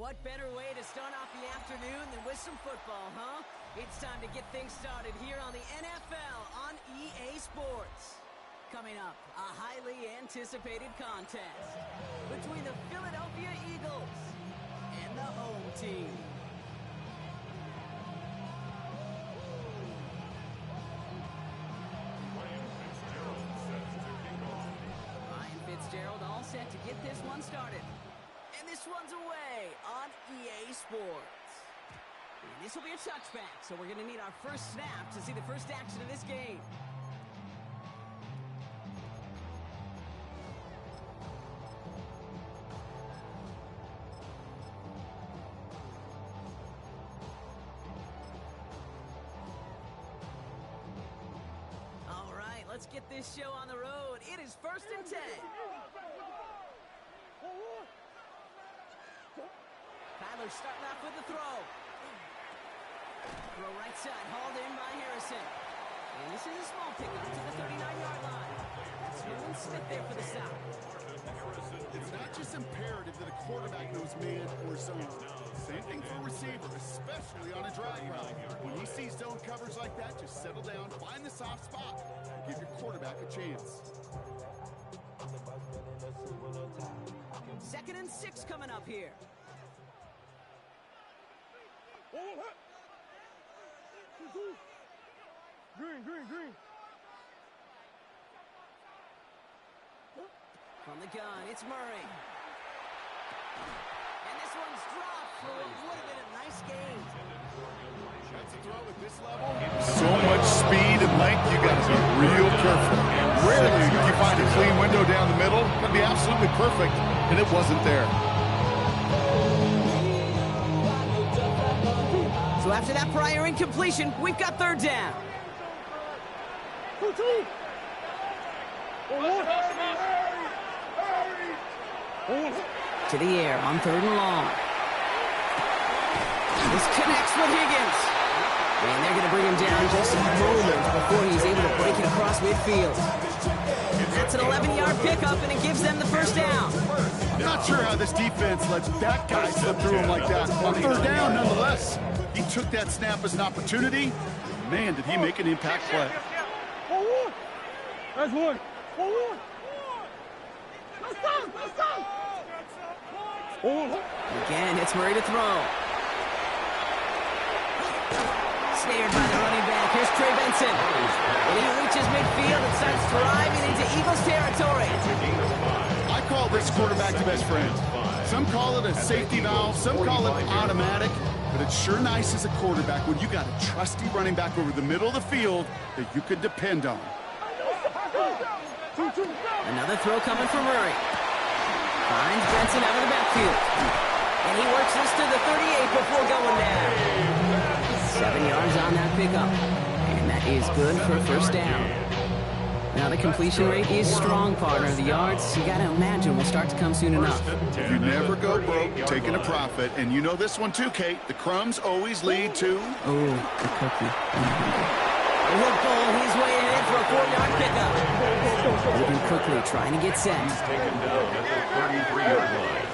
What better way to start off the afternoon than with some football, huh? It's time to get things started here on the NFL on EA Sports. Coming up, a highly anticipated contest between the Philadelphia Eagles and the home team. Ryan Fitzgerald all set to get this one started. And this one's away on EA Sports. And this will be a touchback, so we're going to need our first snap to see the first action of this game. All right, let's get this show on the road. It is 1st and 10. Kyler starting off with the throw. Throw right side, hauled in by Harrison. And this is a small pickup to the 39-yard line. Smooth and stiff there for the stop. It's not just imperative that a quarterback knows man or zone. Same thing for a receiver, especially on a drag route. When he sees zone coverage like that, just settle down, find the soft spot, and give your quarterback a chance. 2nd and 6 coming up here. Green. From the gun, it's Murray. And this one's dropped for what would have been a nice game. That's a throw at this level. So much speed and length, you got to be real careful. Rarely do you find a clean window down the middle. That'd be absolutely perfect, and it wasn't there. So after that prior incompletion, we've got 3rd down. To the air on 3rd and long. This connects with Higgins. And they're going to bring him down just a moment before he's able to break it across midfield. That's an 11-yard pickup, and it gives them the 1st down. I'm not sure how this defense lets that guy slip through him like that. On 3rd down, nonetheless. He took that snap as an opportunity. Man, did he make an impact play. That's one. Let's go. Again, it's Murray to throw. Snared by the running back. Here's Trey Benson. And he reaches midfield and starts driving into Eagles territory. I call this quarterback the best friend. Some call it a safety valve. Some call it automatic. But it's sure nice as a quarterback when you got a trusty running back over the middle of the field that you could depend on. Another throw coming from Murray. Finds Benson out of the backfield. And he works this to the 38 before going down. 7 yards on that pickup. And that is good for a 1st down. Now the completion rate is strong, partner. The yards, you got to imagine, will start to come soon enough. You never go broke taking a profit. And you know this one too, Kate. The crumbs always lead to... Oh, the cookie. He'll pull his way ahead for a 4-yard pickup. Moving quickly, trying to get set. Taken down at the 33-yard line.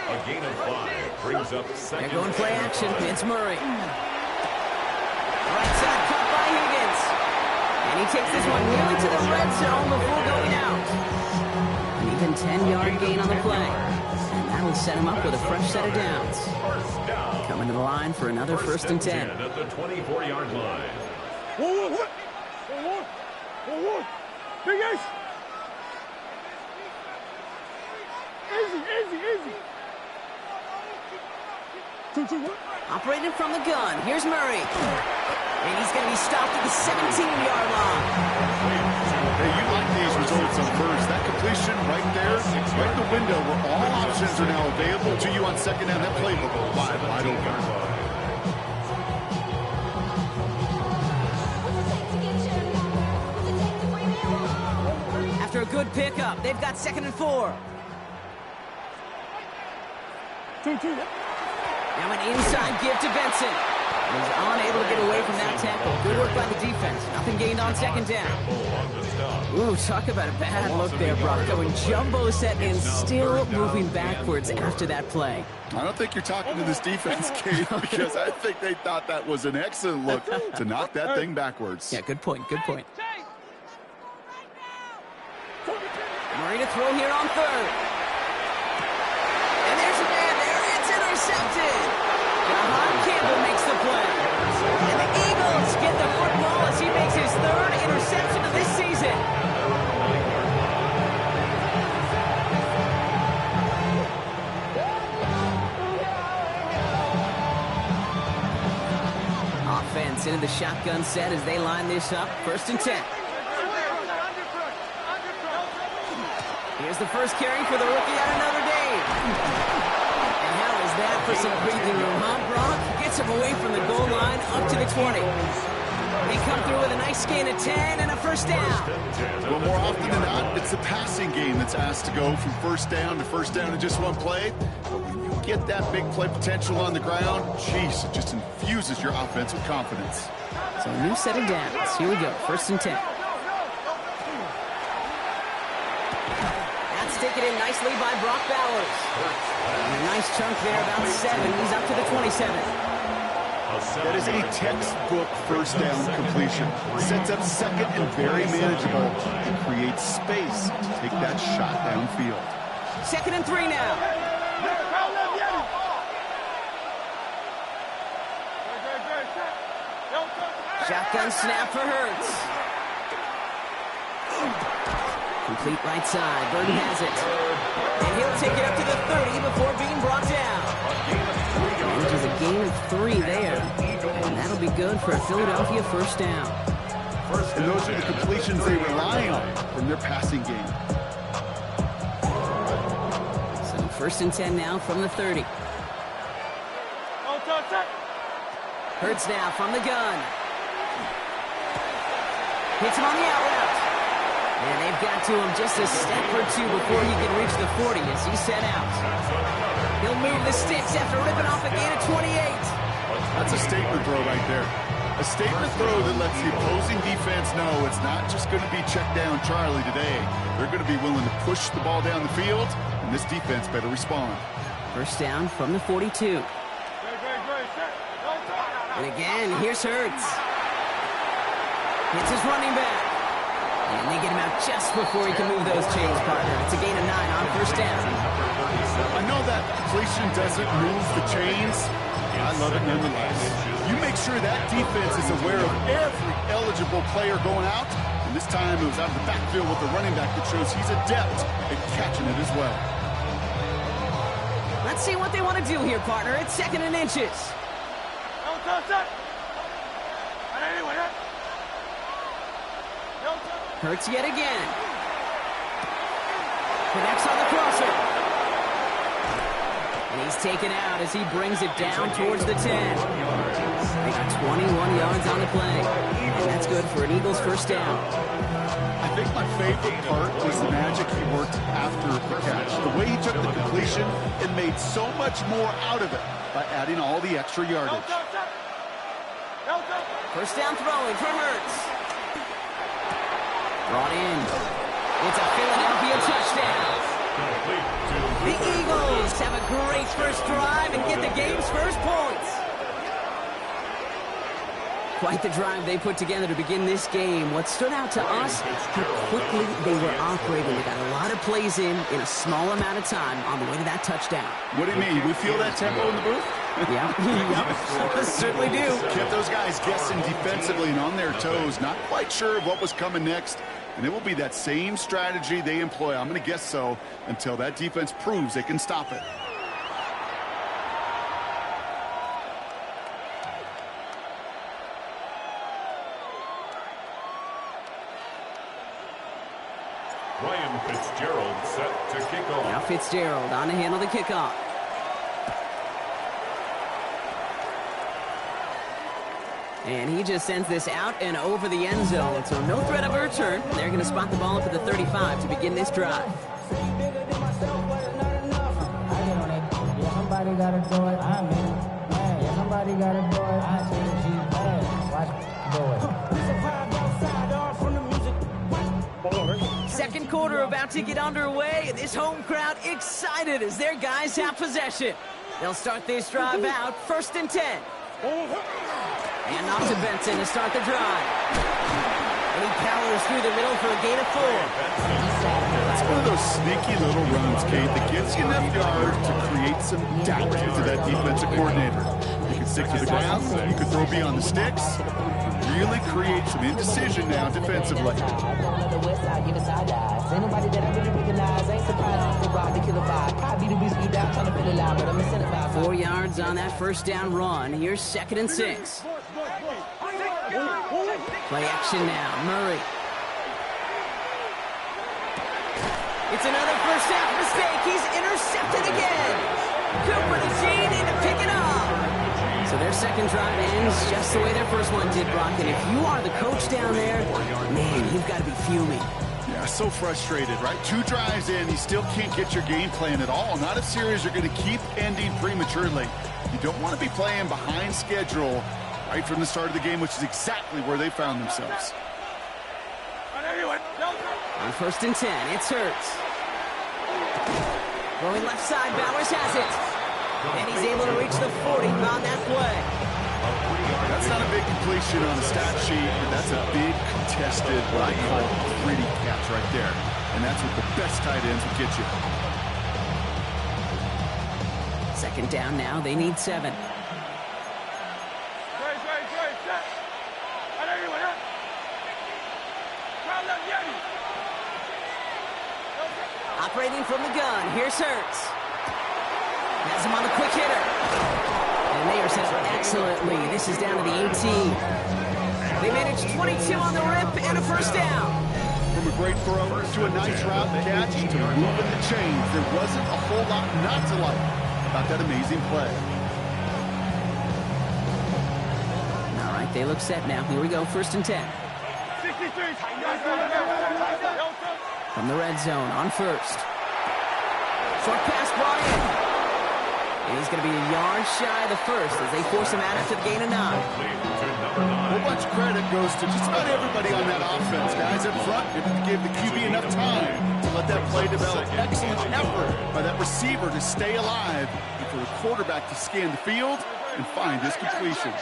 A gain of 5 brings up 2nd. They're going play action. It's Murray. Right side cut by Higgins. And he takes this one nearly to the red zone before going out. An even 10-yard gain on the play. And that'll set him up with a fresh set of downs. Coming to the line for another 1st and 10. At the 24-yard line. Big Ace. Easy. 2-1. Operating from the gun. Here's Murray. And he's going to be stopped at the 17-yard line. Hey, you like these results on first. That completion right there, right in the window where all options are now available to you on 2nd down. That playbook wide open. After a good pickup, they've got 2nd and 4. 2-2. Now an inside give to Benson. He's unable to get away from that tackle. Good work by the defense. Nothing gained on second down. Ooh, talk about a bad look there, Brock. Going jumbo set and still moving backwards after that play. I don't think you're talking to this defense, Kate, because I think they thought that was an excellent look to knock that thing backwards. Yeah, good point, good point. Murray to throw here on third. And there's a man there. It's intercepted. Jahan Campbell makes the play. And the Eagles get the football as he makes his third interception of this season. Offense into the shotgun set as they line this up. 1st and 10. Here's the first carry for the rookie out of Notre Dame. And how is that for some breathing room, huh, Brock? Gets him away from the goal line up to the 20. They come through with a nice gain of 10 and a first down. Well, more often than not, it's the passing game that's asked to go from first down in just one play. But when you get that big play potential on the ground, geez, it just infuses your offense with confidence. So a new set of downs. Here we go, 1st and 10. Taken in nicely by Brock Bowers. And a nice chunk there, about 7. He's up to the 27. That is a textbook first down completion. Sets up second and very manageable and creates space to take that shot downfield. 2nd and 3 now. Shotgun snap for Hurts. Complete right side. Burton has it. And he'll take it up to the 30 before being brought down. Which is a gain of 3 there. And that'll be good for a Philadelphia first down. And those are the completions they rely on from their passing game. So 1st and 10 now from the 30. Hurts now from the gun. Hits him on the out route. And they've got to him just a step or 2 before he can reach the 40 as he's set out. He'll move the sticks after ripping off a gain of 28. That's a statement throw right there. A statement throw that lets the opposing defense know it's not just going to be check down Charlie today. They're going to be willing to push the ball down the field, and this defense better respond. First down from the 42. And again, here's Hurts. Hits his running back. And they get him out just before he can move those chains, partner. It's a gain of 9 on first down. I know that completion doesn't move the chains. I love it nonetheless. You make sure that defense is aware of every eligible player going out. And this time it was out of the backfield with the running back that shows he's adept at catching it as well. Let's see what they want to do here, partner. It's 2nd and inches. Hurts yet again. Connects on the crosser. And he's taken out as he brings it down towards the 10. They got 21 yards on the play. And that's good for an Eagles first down. I think my favorite part was the magic he worked after the catch. The way he took the completion and made so much more out of it by adding all the extra yardage. First down throwing from Hurts. Brought in. It's a Philadelphia touchdown. The Eagles have a great first drive and get the game's first points. Quite the drive they put together to begin this game. What stood out to us, how quickly they were operating. They got a lot of plays in a small amount of time on the way to that touchdown. What do you mean? We feel that tempo in the booth? Yeah, yep. Certainly do. Kept those guys guessing defensively and on their toes, not quite sure of what was coming next. And it will be that same strategy they employ, I'm going to guess so, until that defense proves they can stop it. Ryan Fitzgerald set to kick off. Now Fitzgerald on to handle the kickoff. And he just sends this out and over the end zone. So no threat of a return. They're going to spot the ball up at the 35 to begin this drive. Somebody gotta do it. Somebody got a boy, I see the G bad. Watch boy. Second quarter about to get underway, and this home crowd excited as their guys have possession. They'll start this drive out, 1st and 10. And off to Benson to start the drive. And he powers through the middle for a gain of 4. It's one of those sneaky little runs, Kate, that gets you enough yards to create some doubt into that defensive coordinator. You can stick to the ground, you can throw beyond the sticks, really create some indecision now defensively. 4 yards on that first down run. Here's 2nd and 6. Play action now. Murray. It's another first half mistake. He's intercepted again. Cooper to Gene in to pick it up. So their second drive ends just the way their first one did, Brock. And if you are the coach down there, man, you've got to be fuming. Yeah, so frustrated, right? 2 drives in, you still can't get your game plan at all. Not a series you're going to keep ending prematurely. You don't want to be playing behind schedule right from the start of the game, which is exactly where they found themselves. On 1st and 10, it's Hurts. Going left side, Bowers has it. And he's able to reach the 40 on that play. That's not a big completion on the stat sheet, but that's a big contested, what I call gritty catch right there. And that's what the best tight ends will get you. 2nd down now, they need 7. Operating from the gun, here's Hurts. Has him on the quick hitter. And they are set up excellently. This is down to the 18. They managed 22 on the rip and a first down. From a great throw to a nice route catch to moving the chains, there wasn't a whole lot not to like about that amazing play. All right, they look set now. Here we go, 1st and 10. From the red zone on 1st. Short pass brought in. And he's going to be a yard shy of the 1st as they force him out after the gain of 9. A whole bunch of credit goes to just about everybody on that offense. Guys up front gave the QB enough time to let that play develop. Excellent effort by that receiver to stay alive and for the quarterback to scan the field and find his completion.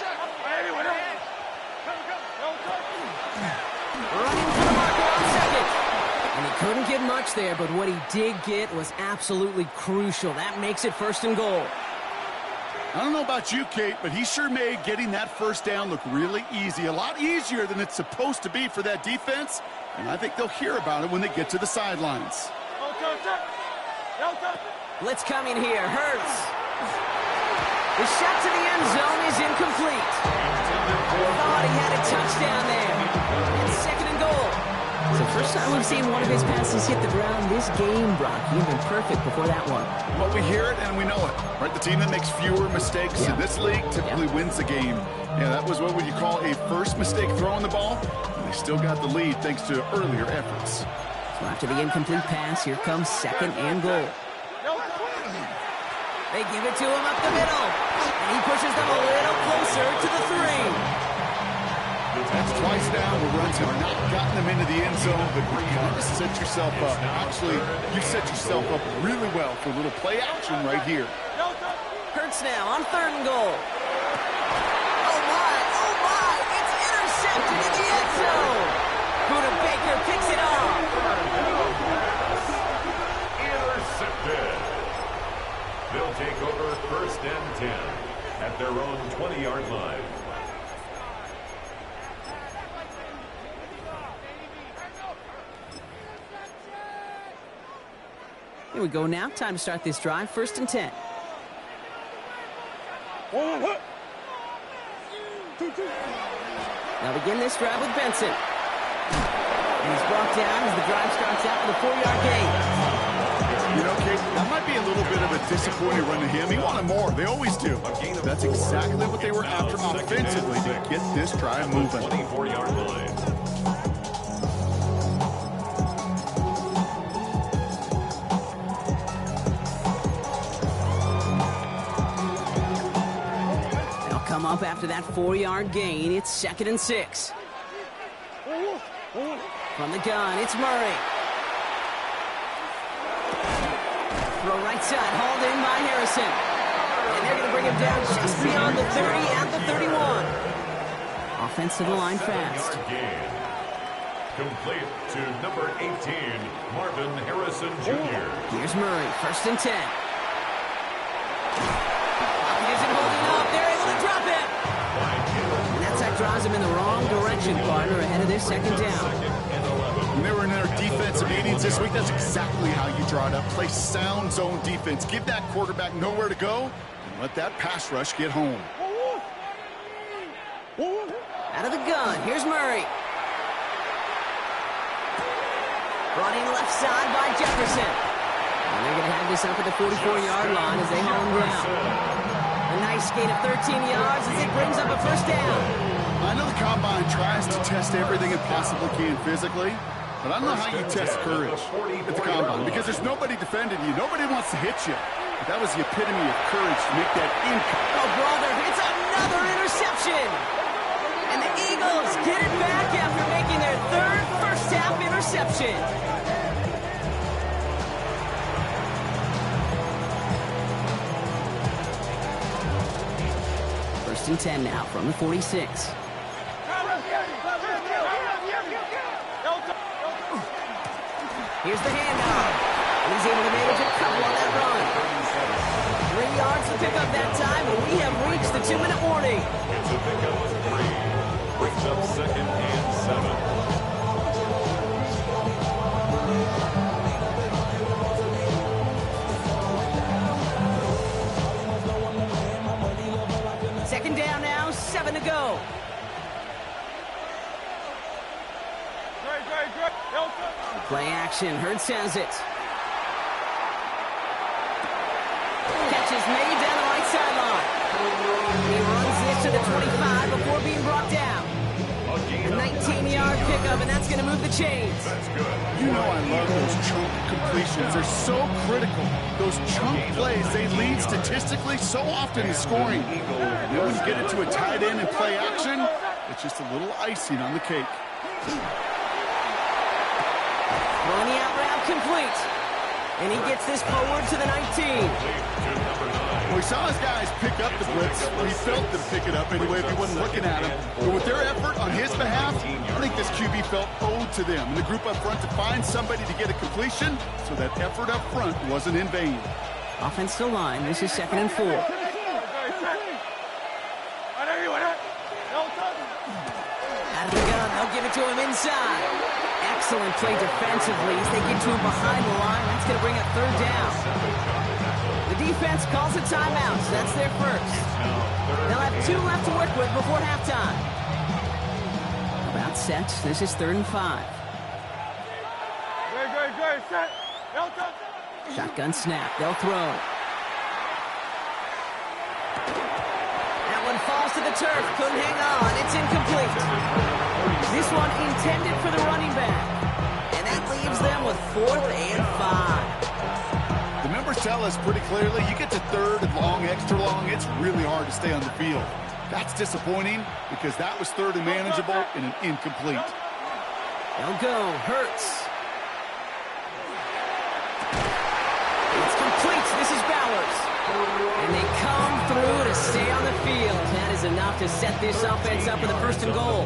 Running for the marker on 2nd. And he couldn't get much there, but what he did get was absolutely crucial. That makes it 1st and goal. I don't know about you, Kate, but he sure made getting that first down look really easy. A lot easier than it's supposed to be for that defense. And I think they'll hear about it when they get to the sidelines. Blitz coming here. Hurts. The shot to the end zone is incomplete. Thought he had a touchdown there. It's 2nd and goal. So first time we've seen one of his passes hit the ground this game, Brock. You've been perfect before that one. Well, we hear it and we know it, right? The team that makes fewer mistakes in this league typically wins the game. Yeah, that was what would you call a first mistake throwing the ball. And they still got the lead thanks to earlier efforts. So after the incomplete pass, here comes 2nd and goal. They give it to him up the middle. And he pushes them a little closer to the 3. That's twice now where runs have not gotten them into the end zone, but you kind of set yourself up. Actually, you set yourself up really well for a little play action right here. Hurts now on 3rd and goal. Oh my, it's intercepted in the end zone. Buda Baker picks it off. Intercepted. They'll take over 1st and 10 at their own 20-yard line. Here we go now. Time to start this drive. 1st and 10. They'll begin this drive with Benson. And he's brought down as the drive starts out with a 4-yard gain. You know, Kate, that might be a little bit of a disappointing run to him. He wanted more. They always do. That's exactly what they were after offensively to get this drive moving. 24-yard line. come up after that 4-yard gain. It's 2nd and 6. From the gun, it's Murray. Throw right side, hauled in by Harrison. And they're going to bring him down just beyond the 30 at the 31. Offense to the line fast. Complete to number 18, Marvin Harrison Jr. Here's Murray, 1st and 10. He isn't holding up. They're able to drop it. And that sack draws him in the wrong direction, partner, ahead of this 2nd down. When they were in their defensive meetings this week, that's exactly how you draw it up. Play sound zone defense. Give that quarterback nowhere to go, and let that pass rush get home. Out of the gun, here's Murray. Brought in left side by Jefferson. And they're going to have this up at the 44-yard line as they haul him down. A nice gain of 13 yards as it brings up a 1st down. I know the Combine tries to test everything it possibly can physically, but I don't know how you test courage at the Combine because there's nobody defending you. Nobody wants to hit you. But that was the epitome of courage to make that Oh, brother, it's another interception. And the Eagles get it back after making their 3rd first-half interception. First and 10 now from the 46. Here's the handoff. And he's able to manage a couple on that run. 3 yards to pick up that time, and we have reached the 2-minute warning. It's a pickup of 3. Brings up 2nd and 7. Second down now, 7 to go. Play action, Hurts has it. Catches made down the right sideline. He runs this to the 25 before being brought down. A 19-yard pickup, and that's going to move the chains. You know I love those chunk completions. They're so critical. Those chunk plays, they lead statistically so often to scoring. And then when you get it to a tight end and play action, it's just a little icing on the cake. Running out route complete. And he gets this forward to the 19. We saw his guys pick up the blitz. He felt them pick it up anyway if he wasn't looking at him. But with their effort on his behalf, I think this QB felt owed to them and the group up front to find somebody to get a completion, so that effort up front wasn't in vain. Offense to line. This is 2nd and 4. Out of the gun, they'll give it to him inside. Excellent play defensively as they get to him behind the line. That's going to bring up 3rd down. The defense calls a timeout, so that's their first. They'll have 2 left to work with before halftime. About set. This is 3rd and 5. Shotgun snap. They'll throw. That one falls to the turf. Couldn't hang on. It's incomplete. This one intended for the running back. And that leaves them with 4th and 5. The numbers tell us pretty clearly, you get to 3rd and long, extra long, it's really hard to stay on the field. That's disappointing because that was 3rd and manageable and an incomplete. They'll go. Hurts. It's complete. This is Bowers. And they come through to stay on the field. That is enough to set this offense up with a 1st and goal.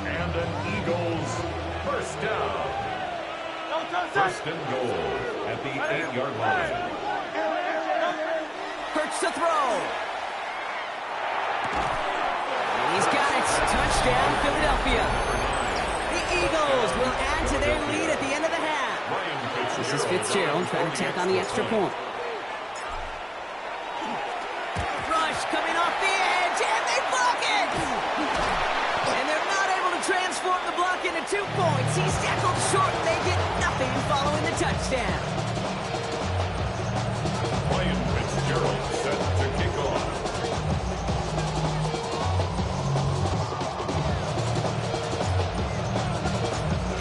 And an Eagles 1st down. 1st and goal at the 8-yard line. Hurts to throw. And he's got it. Touchdown, Philadelphia. The Eagles will add to their lead at the end of the half. This is Fitzgerald trying to tack on the extra point. Rush coming off the edge, and they block it! And they're not able to transform the block into 2 points. He's tackled short, and they get nothing following the touchdown. Ryan Fitzgerald set to kick off.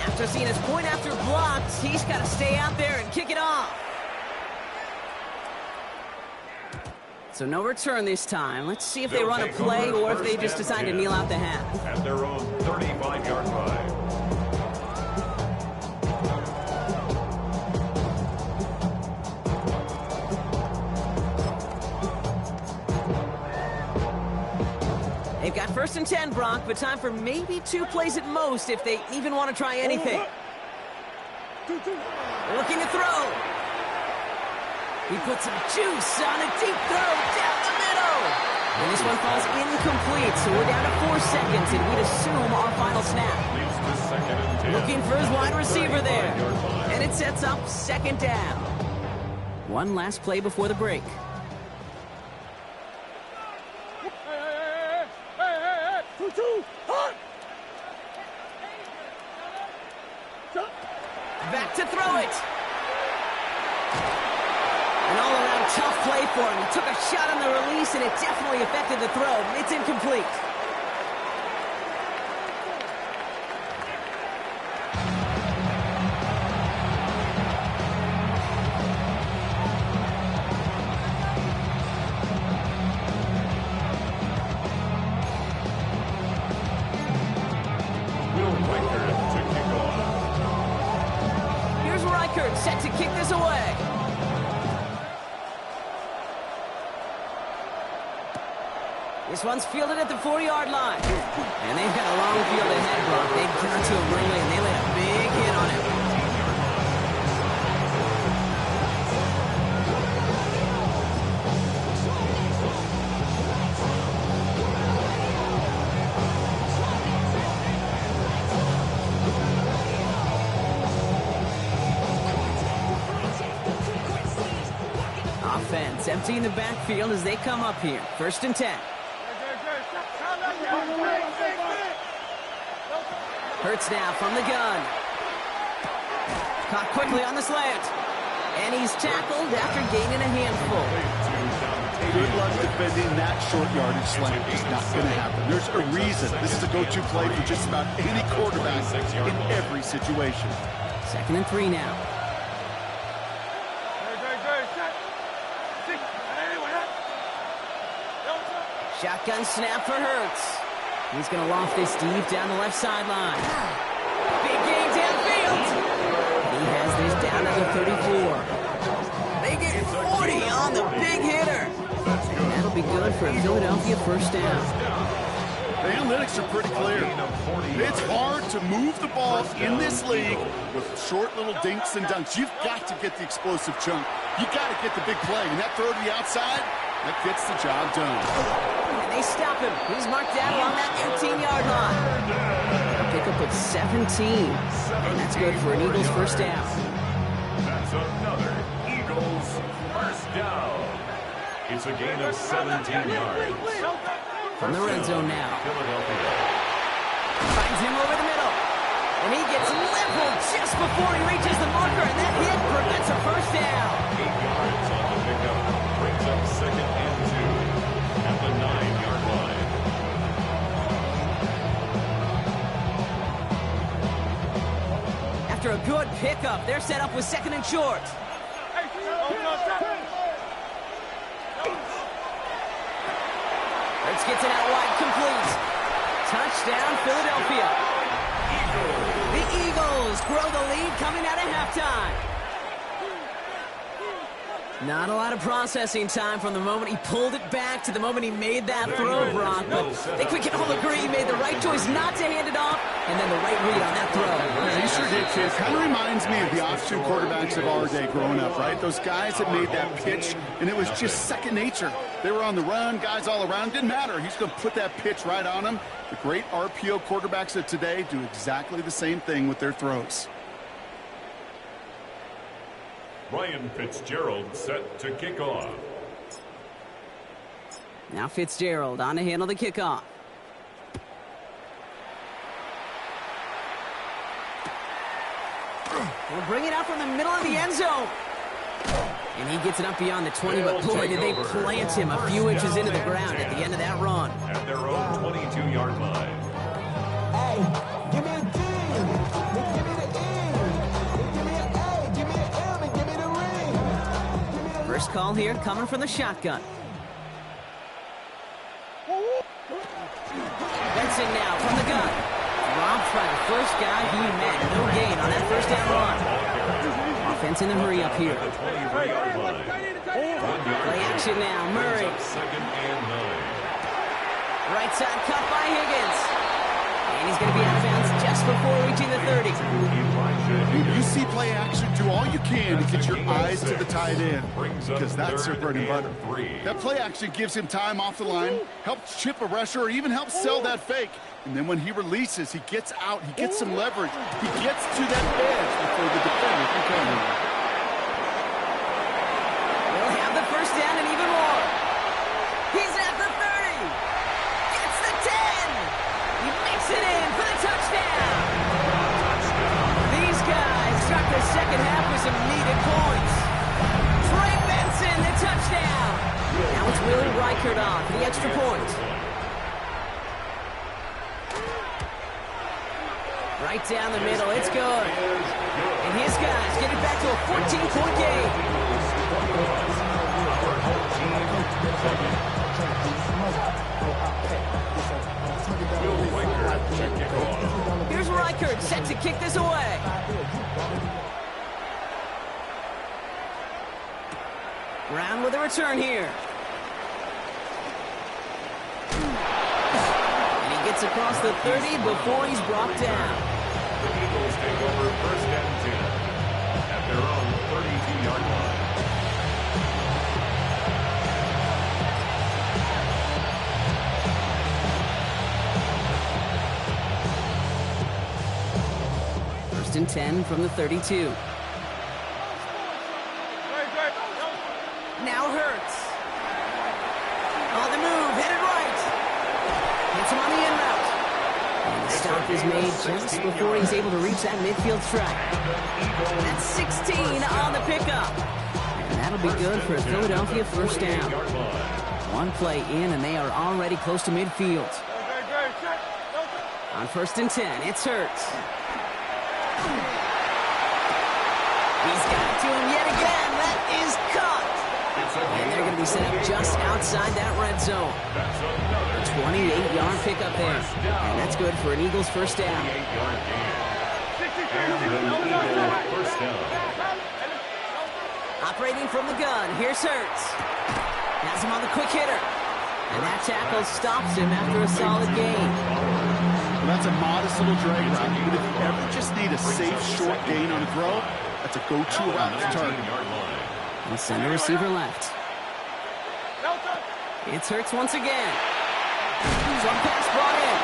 After seeing his point after blocked, he's got to stay out there and kick it off. So no return this time. Let's see if they run a play or if they just decide to kneel out the half. At their own 35-yard line. They've got 1st and 10, Brock, but time for maybe 2 plays at most if they even want to try anything. Looking to throw. He puts some juice on a deep throw down the middle. And this one falls incomplete, so we're down to 4 seconds, and we'd assume our final snap. Looking for his wide receiver there. And it sets up 2nd down. One last play before the break. Back to throw it. An all-around tough play for him. He took a shot on the release, and it definitely affected the throw. It's incomplete. Set to kick this away. This one's fielded at the 4-yard line. And they've got a long field ahead, Brock. They got to him early, and they laid a big hit on him. Offense emptying the backfield as they come up here. 1st and 10. Hurts now from the gun. Caught quickly on the slant. And he's tackled after gaining a handful. Good luck defending that short yardage slant. It's not going to happen. There's a reason. This is a go-to play for just about any quarterback in every situation. 2nd and 3 now. Shotgun snap for Hurts. He's going to loft this deep down the left sideline. Big gain downfield. He has this down to the 34. They get 40 on the big hitter. And that'll be good for a Philadelphia 1st down. The analytics are pretty clear. It's hard to move the ball in this league with short little dinks and dunks. You've got to get the explosive chunk. You got to get the big play. And that throw to the outside, that gets the job done. And they stop him. He's marked down along that 18-yard line. Pickup of 17. And that's good for an Eagles 1st down. That's another Eagles 1st down. It's a gain of 17 yards. From the red zone now. Philadelphia. Finds him over the middle. And he gets leveled just before he reaches the marker. And that hit prevents a 1st down. 8 yards on the pickup. Brings up 2nd and 2 at the 9-yard line. After a good pickup, they're set up with 2nd and short. Hurts gets it out wide, complete. Touchdown, Philadelphia. The Eagles grow the lead coming out of halftime. Not a lot of processing time from the moment he pulled it back to the moment he made that throw, Brock. But I think we can all agree he made the right choice not to hand it off, and then the right read on that throw. Yeah, he sure did, Chase. Kind of reminds me of the offshoot quarterbacks of our day growing up, right? Those guys that made that pitch, and it was just second nature. They were on the run, guys all around. Didn't matter. He's going to put that pitch right on them. The great RPO quarterbacks of today do exactly the same thing with their throws. Ryan Fitzgerald set to kick off. Now Fitzgerald on to handle the kickoff. We'll bring it out from the middle of the end zone. And he gets it up beyond the 20, but boy, did they plant him a few inches into the ground at the end of that run. At their own 22-yard line. Hey, give me a D. Give me the E. Give me an A. Give me an M. And give me the ring. First call here coming from the shotgun. action now from the gun. Dropped by the first guy he met. No gain on that first down run. Offense in the hurry up here. Play action now. Murray. Second and 9. Right side cut by Higgins. And he's going to be out of bounds just before reaching the 30. You see play action, do all you can to get your eyes to the tight end, because that's their bread and butter. That play action gives him time off the line, helps chip a rusher, or even helps sell that fake. And then when he releases, he gets out, he gets some leverage. He gets to that edge before the defender can come in. They'll have the first down and even more. He's at the 30. Gets the 10. He makes it in for the touchdown. These guys start the second half with some needed points. Trey Benson, the touchdown. Now it's Willie Reichert on for the extra point. Right down the middle, it's good. And his guys get it back to a 14-point game. Here's Reichert set to kick this away. Brown with a return here. And he gets across the 30 before he's brought down. The Eagles take over first and 10 at their own 32-yard line. First and 10 from the 32. Now Hurts. On the move, headed right. Hits him on the in route. And the stop is made just before he's able to reach that midfield strike. That's 16 on the pickup. And that'll be good for a Philadelphia first down. One play in, and they are already close to midfield. On first and 10, it's Hurts. He's got it to him yet again. That is caught. And they're going to be set up just outside that red zone. A 28-yard pickup there. And that's good for an Eagles first down. Operating from the gun, here's Hurts. Has him on the quick hitter. And that tackle stops him after a solid gain. Well, that's a modest little drag route, but if you ever just need a safe, short gain on a throw, that's a go-to route to target. And center receiver left. It's Hurts once again. Some pass brought in.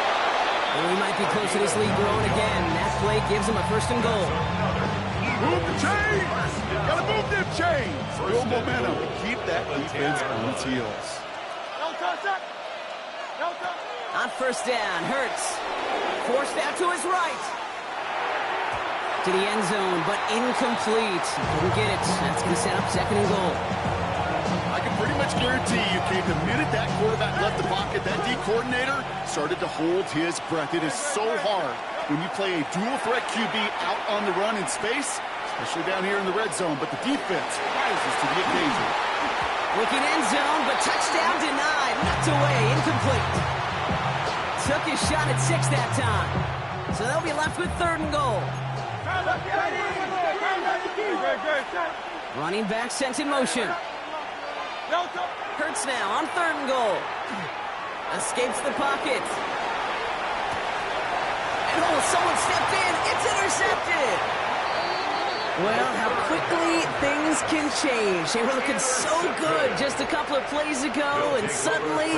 Well, he might be close to this lead growing again. That play gives him a first and goal. Move the chains! Gotta move them chains! Build momentum. Keep that defense on its heels. On first down, Hurts. Forced out to his right. To the end zone, but incomplete. Couldn't get it. That's going to set up second and goal. I can pretty much guarantee you, Kate, the minute that quarterback left the pocket, that D coordinator started to hold his breath. It is so hard when you play a dual-threat QB out on the run in space, especially down here in the red zone, but the defense rises to the occasion. Looking end zone, but touchdown denied. Knocked away, incomplete. Took his shot at 6 that time. So they'll be left with third and goal. Running back sent in motion. Hurts now on third and goal. Escapes the pocket. And oh, someone stepped in. It's intercepted. Well, how quickly things can change. They were looking so good just a couple of plays ago, and suddenly,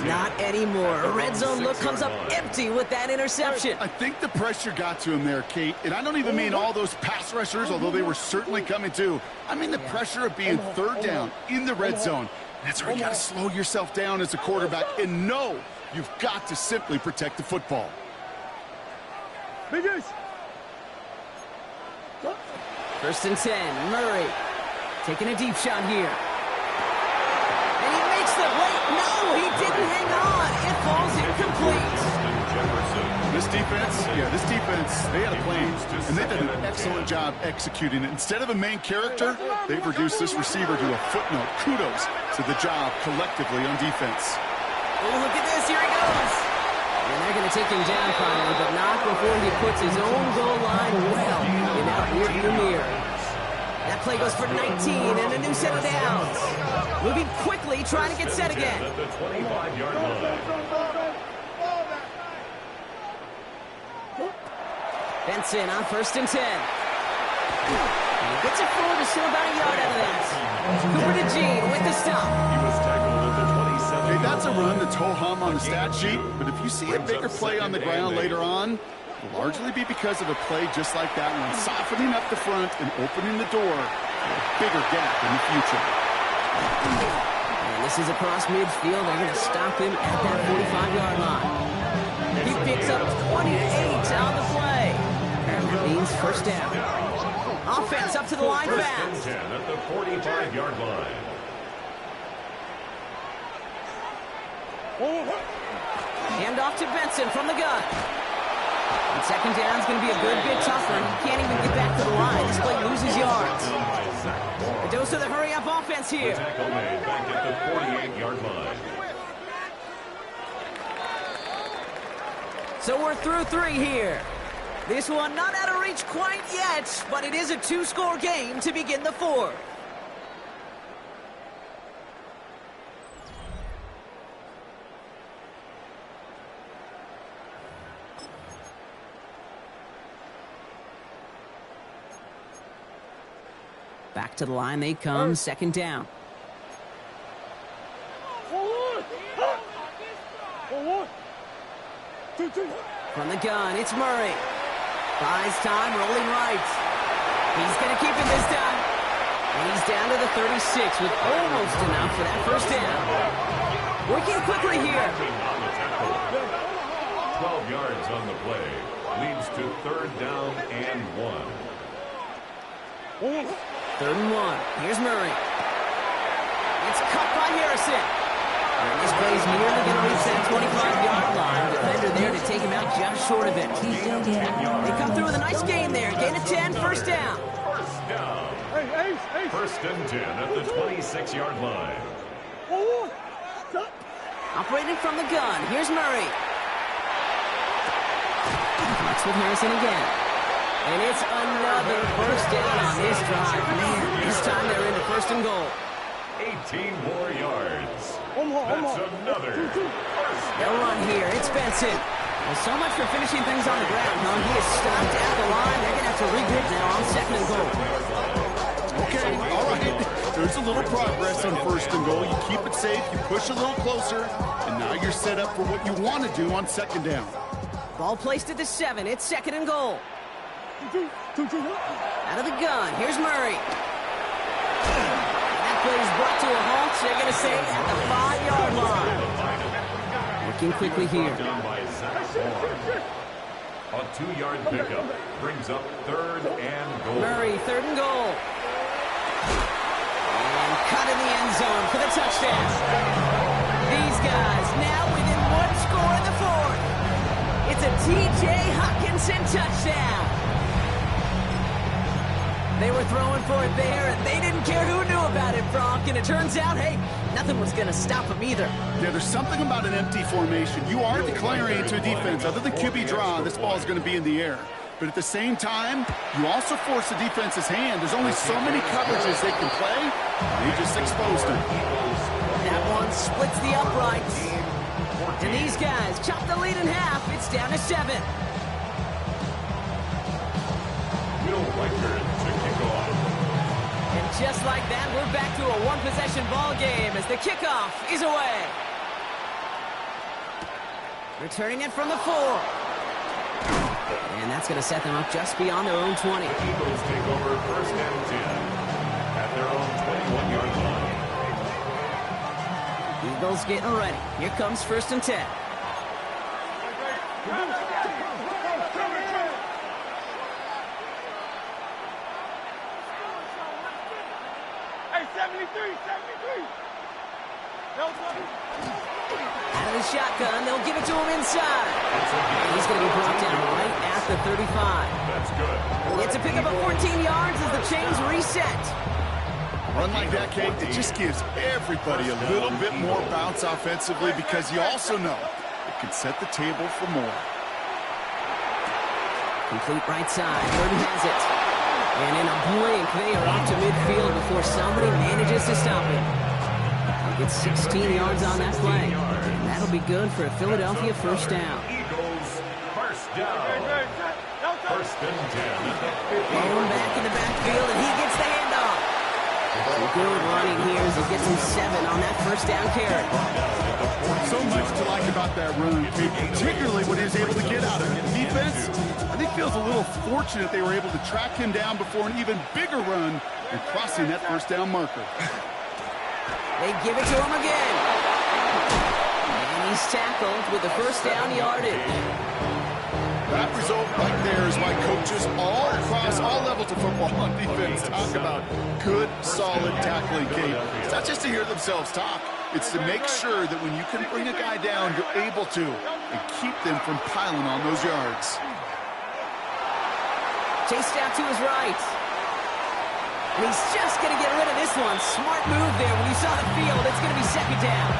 not anymore. A red zone look comes up empty with that interception. I think the pressure got to him there, Kate. And I don't even mean all those pass rushers, although they were certainly coming too. I mean the pressure of being third down in the red zone. That's where you got to slow yourself down as a quarterback and know you've got to simply protect the football. First and 10, Murray taking a deep shot here. And he makes the wait. No, he didn't hang on. It falls incomplete. This defense, they had a plan, and they did an excellent job executing it. Instead of a main character, they've reduced this receiver to a footnote. Kudos to the job collectively on defense. Oh, look at this. Here he goes. And they're going to take him down finally, but not before he puts his own goal line well in that rearview mirror. That play goes for 19 and a new set of downs. Moving quickly, trying to get set again. At the 25-yard line. Benson on 1st and 10. And he gets it forward to still about a yard out of that. Cooper to Gene with the stop. He was tackled at the 27. Hey, that's a run that's ho-hum on the stat sheet, but if you see a bigger play on the ground later on, it'll largely be because of a play just like that one, softening up the front and opening the door for a bigger gap in the future. And this is across midfield. They're going to stop him at that 45-yard line. He picks up 28 on the play. And that means first down. Offense up to the line fast. 10 at the 45-yard line. Hand off to Benson from the gun. And second down is going to be a good bit tougher. He can't even get back to the line. This play loses yards. A dose of the hurry-up offense here. Tackle made back at the 48-yard line. So we're through 3 here. This one not out of reach quite yet, but it is a 2-score game to begin the 4th. Back to the line they come, second down. From the gun, it's Murray. Buys time, rolling right. He's going to keep it this time. And he's down to the 36 with almost enough for that first down. Working quickly here. 12 yards on the play. Leads to 3rd down and 1. 3rd and 1. Here's Murray. It's cut by Harrison. And this play's nearly going to reach that 25-yard line. Defender there to take him out just short of it. They come through with a nice gain there. Gain of 10, first down. First down. 1st and 10 at the 26-yard line. Operating from the gun. Here's Murray. Connects with Harrison again. And it's another first down on this drive. Man, this time they're into 1st and goal. 18 more yards. That's another first They'll run here. It's Benson. Well, so much for finishing things on the ground, huh? He is stopped at the line. They're going to have to regroup now on 2nd and goal. Okay, all right. There's a little progress on 1st and goal. You keep it safe, you push a little closer, and now you're set up for what you want to do on 2nd down. Ball placed at the 7. It's 2nd and goal. Out of the gun. Here's Murray. That play is brought to a halt. They're going to say at the 5-yard line. Working quickly here. A 2-yard pickup brings up 3rd and goal. Murray, 3rd and goal. And cut in the end zone for the touchdown. These guys now within 1 score in the 4th. It's a T.J. Hockenson touchdown. They were throwing for it there, and they didn't care who knew about it, Bronk. And it turns out, hey, nothing was going to stop them either. Yeah, there's something about an empty formation. You are declaring to a defense, other than QB draw, this ball is going to be in the air. But at the same time, you also force the defense's hand. There's only so many coverages they can play. They just exposed them. That one splits the uprights. And these guys chop the lead in half. It's down to 7. Will Reichert to kick off. And just like that, we're back to a one-possession ball game as the kickoff is away. Returning it from the 4. And that's going to set them up just beyond their own 20. Eagles take over 1st and 10 at their own 21-yard line. Eagles getting ready. Here comes 1st and 10. Out of the shotgun, they'll give it to him inside. And he's going to be brought down right at the 35. That's good. It's a pickup of 14 yards as the chains reset. A run like that, Kate, it just gives everybody a little bit more bounce offensively because you also know it can set the table for more. Complete right side. Burton has it. And in a blink, they are off to midfield before somebody manages to stop it. He gets 16 yards on that play. And that'll be good for a Philadelphia first down. Eagles, first down. First and 10. Bone back in the backfield, and he gets the handoff. Good running here as he gets him 7 on that first down carry. So much to like about that run, particularly when he was able to get out of it. Defense, I think, feels a little fortunate they were able to track him down before an even bigger run and crossing that first down marker. They give it to him again. And he's tackled with the first down yardage. That result right there is why coaches all across all levels of football on defense talk about good, solid tackling, Kate. It's not just to hear themselves talk. It's to make sure that when you can bring a guy down, you're able to, and keep them from piling on those yards. Chased out to his right. And he's just going to get rid of this one. Smart move there. When you saw the field, it's going to be second down.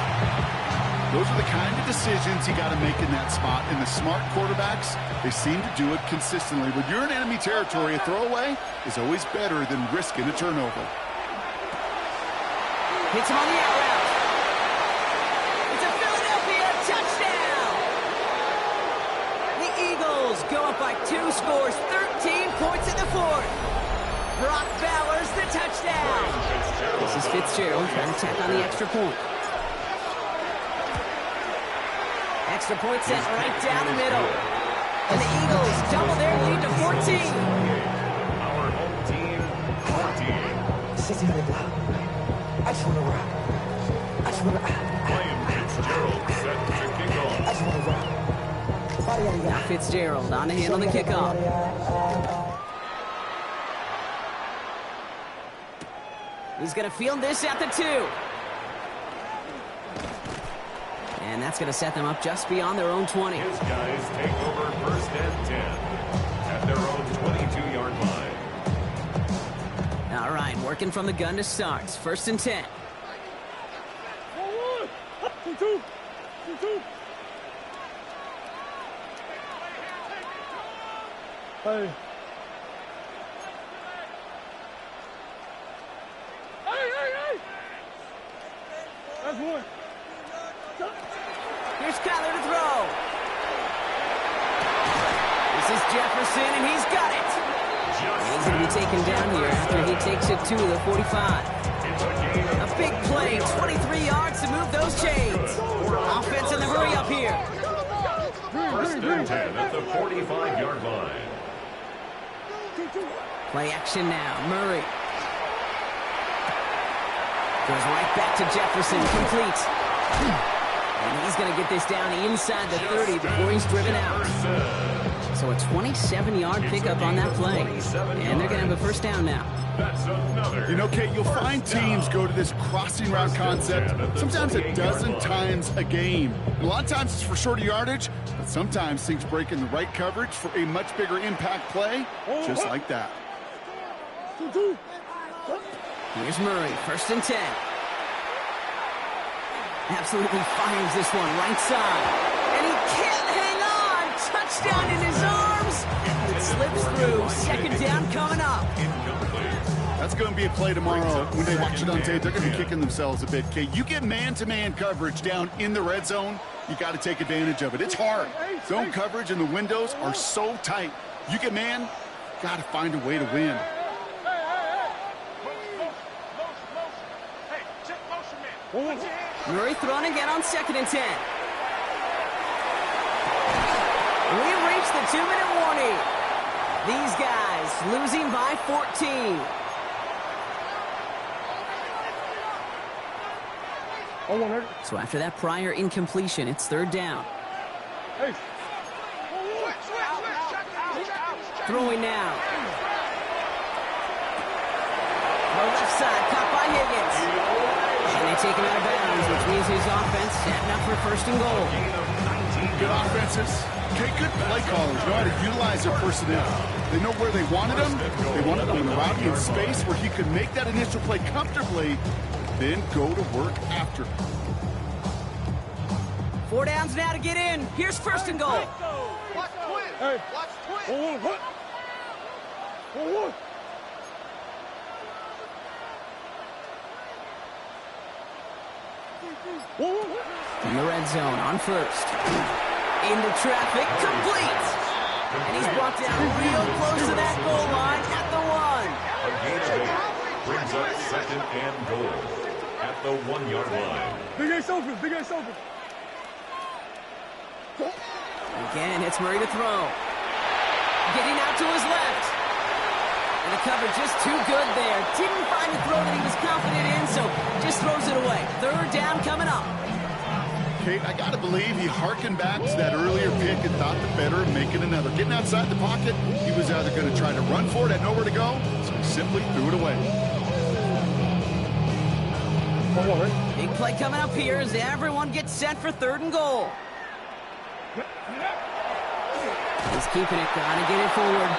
Those are the kind of decisions you got to make in that spot. And the smart quarterbacks, they seem to do it consistently. When you're in enemy territory, a throwaway is always better than risking a turnover. Hits him on the out route. It's a Philadelphia touchdown. The Eagles go up by 2 scores, 13 points in the fourth. Brock Bowers the touchdown. This is Fitzgerald trying to tack on the extra point. Extra point set right down the middle. And the Eagles double their lead to 14. Our home team, 14. 60 minute block. I just want to rock. I just want to William Fitzgerald set to kick off. I just want to rock. Now Fitzgerald on to handle the kickoff. He's going to field this at the 2. And that's going to set them up just beyond their own 20. His guys take over first and 10 at their own 22-yard line. All right, working from the gun to start. First and 10. 2-2. Hey. Hey. That's one. Here's Kyler to throw. This is Jefferson, and he's got it. He's going to be taken down here after he takes it to the 45. A big play, 23 yards to move those chains. Offense in the hurry up here. First and 10 at the 45-yard line. Play action now. Murray. Goes right back to Jefferson. Complete. And he's going to get this down inside the 30 before he's driven out. So a 27-yard pickup on that play. And they're going to have a first down now. That's another. You know, Kate, you'll find teams go to this crossing route concept sometimes a dozen times a game. And a lot of times it's for shorter yardage, but sometimes things break in the right coverage for a much bigger impact play, just like that. Here's Murray, first and 10. Absolutely fires this one right side. And he can't hang on. Touchdown in his arms. It slips through. Second down coming up. That's going to be a play tomorrow. When they watch it on tape, they're going to be kicking themselves a bit. Kate, you get man-to-man coverage down in the red zone, you got to take advantage of it. It's hard. Zone coverage and the windows are so tight. You get man, got to find a way to win. Murray throwing again on second and 10. We've reached the 2-minute warning. These guys losing by 14. So after that prior incompletion, it's third down. Throwing now. The left side, caught by Higgins. And they take him out of bounds, which means his offense setting up for first and goal. Good offenses. Okay, good play callers know how to utilize their personnel. They know where they wanted him. They wanted him in the route in space where he could make that initial play comfortably, then go to work after. 4 downs now to get in. Here's first and goal. Watch twin. Hey. Watch twin. What? In the red zone on first. Into traffic, complete. And he's brought down real close to that goal line at the 1. A gain of 8 brings up second and goal at the 1-yard line. Big Ace open. Big Ace open. Again, it's Murray to throw. Getting out to his left. And the cover just too good there. Didn't find a throw that he was confident in, so just throws it away. Third down coming up. Kate, I got to believe he harkened back to that earlier pick and thought the better of making another. Getting outside the pocket, he was either going to try to run for it, had nowhere to go, so he simply threw it away. Big play coming up here as everyone gets set for third and goal. He's keeping it, trying to get it forward.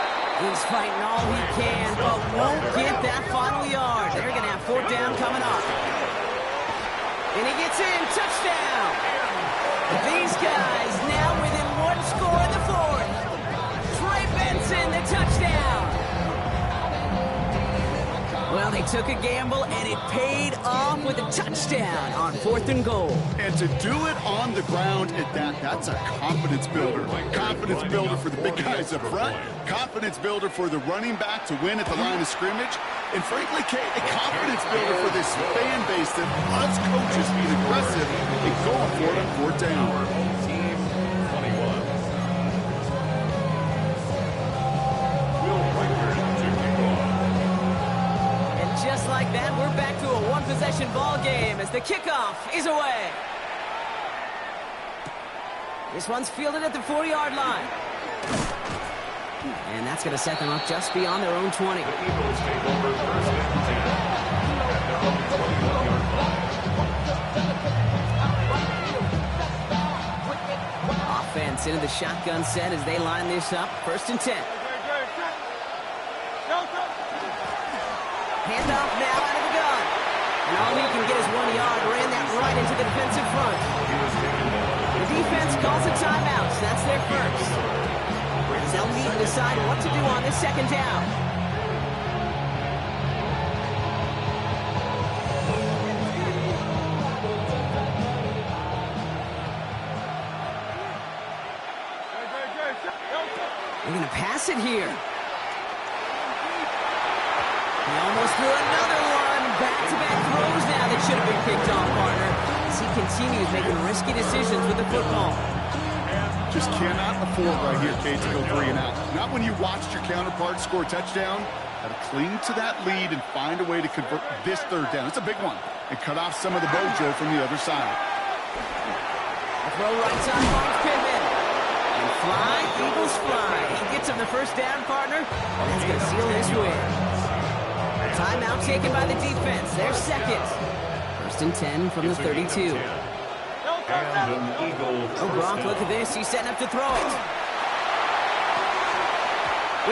He's fighting all he can, but won't get that final yard. They're going to have fourth down coming up. And he gets in, touchdown. These guys now within 1 score in the fourth. Trey Benson, the touchdown. Well, they took a gamble, and it paid off with a touchdown on fourth and goal. And to do it on the ground at that, that's a confidence builder. Confidence builder for the big guys up front. Confidence builder for the running back to win at the line of scrimmage. And frankly, Kate, a confidence builder for this fan base that loves coaches being aggressive and going for it on fourth down. Team 21. Will Riker to kick off. And just like that, we're back to a one-possession ball game as the kickoff is away. This one's fielded at the 40-yard line. And that's going to set them up just beyond their own 20. The Eagles take over first and 10 at their own 21-yard line. Offense into the shotgun set as they line this up. First and 10. Handoff now out of the gun. And all he can get is 1 yard. Ran that right into the defensive front. The defense calls a timeout. That's their first. They'll need to decide what to do on this second down. They're going to pass it here. He almost threw another one. Back-to-back throws now that should have been picked off, partner. As he continues making risky decisions with the football. Just cannot afford right here, Kate, to go 3 and out. Not when you watched your counterpart score a touchdown. Got to cling to that lead and find a way to convert this third down. It's a big one. And cut off some of the mojo from the other side. A throw right side finds Pittman. And fly, Eagles fly. He gets him the first down, partner. And that's going to seal his win. Timeout taken by the defense. They're second. First and 10 from the 32. And an Eagle Oh, Gronk, look at this. He's setting up to throw it.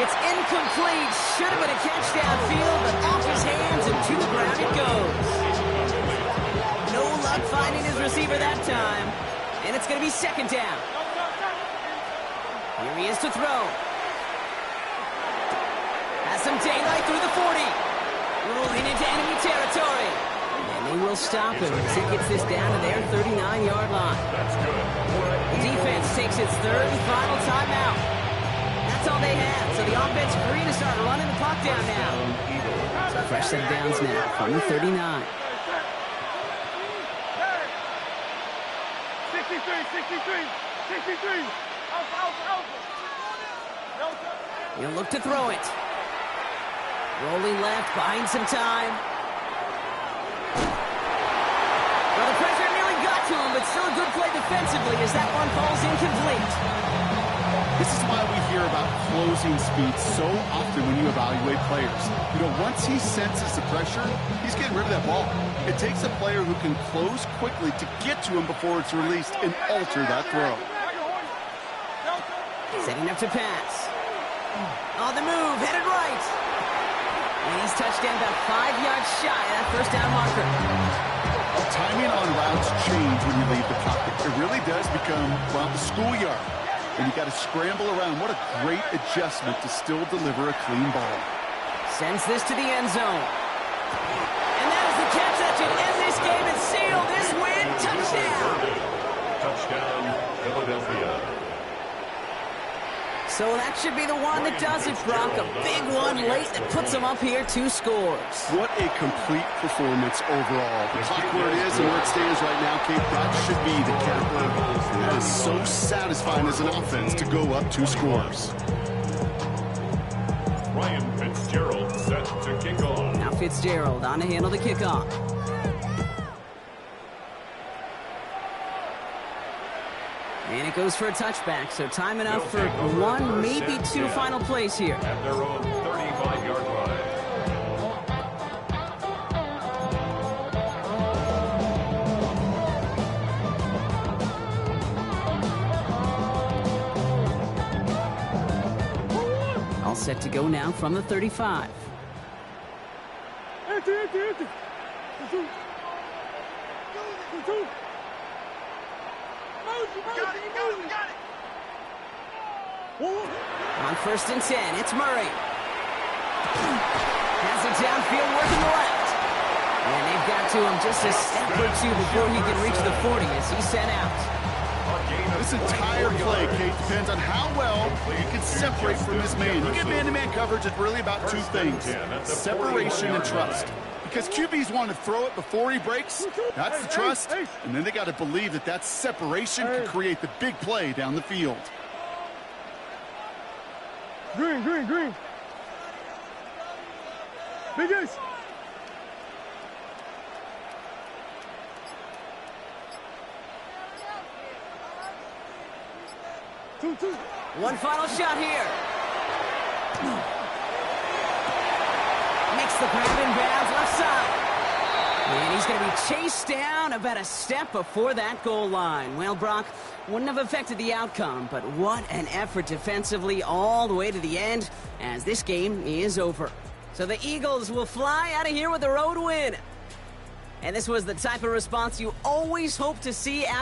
It's incomplete. Should have been a catch downfield, but off his hands and to the ground it goes. No luck finding his receiver that time. And it's going to be second down. Here he is to throw. Has some daylight through the 40. Rolling into enemy territory. And they will stop him as he gets this down to their 39-yard line. That's good. The defense takes its third and final timeout. That's all they have. So the offense free to start running the clock down now. So a fresh set of downs now from the 39. 63. He'll look to throw it. Rolling left, buying some time. Well, the pressure nearly got to him, but still a good play defensively as that one falls incomplete. This is why we hear about closing speed so often when you evaluate players. You know, once he senses the pressure, he's getting rid of that ball. It takes a player who can close quickly to get to him before it's released and alter that throw. Setting up to pass. On the move, headed right. And he's touchdown about 5 yards shy of that first down marker. Timing on routes change when you leave the pocket. It really does become, well, the schoolyard. And you got to scramble around. What a great adjustment to still deliver a clean ball. Sends this to the end zone. And that is the catch that should end this game and seal this win. Touchdown! Touchdown, Philadelphia. So that should be the one that does it, Brock. A big one late that puts them up here 2 scores. What a complete performance overall. The clock where it is and where it stands right now, Kate, that should be the capital. That is so satisfying as an offense to go up 2 scores. Ryan Fitzgerald set to kick off. Now Fitzgerald on to handle the kickoff. And it goes for a touchback, so time enough for 1, maybe 2 final plays here. At their own 35-yard line. All set to go now from the 35. Empty. Two. Got it. On 1st and 10, it's Murray. Has it downfield, working the left. And they've got to him just a step or 2 before he can reach the 40 as he's sent out. This entire play, Kate, depends on how well you can separate from this man. You get man-to-man coverage, it's really about 2 things: separation and trust. Because QBs want to throw it before he breaks. That's the trust. And then they got to believe that that separation can create the big play down the field. Green. Big ace. Two. One final shot here. Makes the grab in bounds left side. And he's going to be chased down about a step before that goal line. Well, Brock, wouldn't have affected the outcome, but what an effort defensively all the way to the end as this game is over. So the Eagles will fly out of here with a road win. And this was the type of response you always hope to see after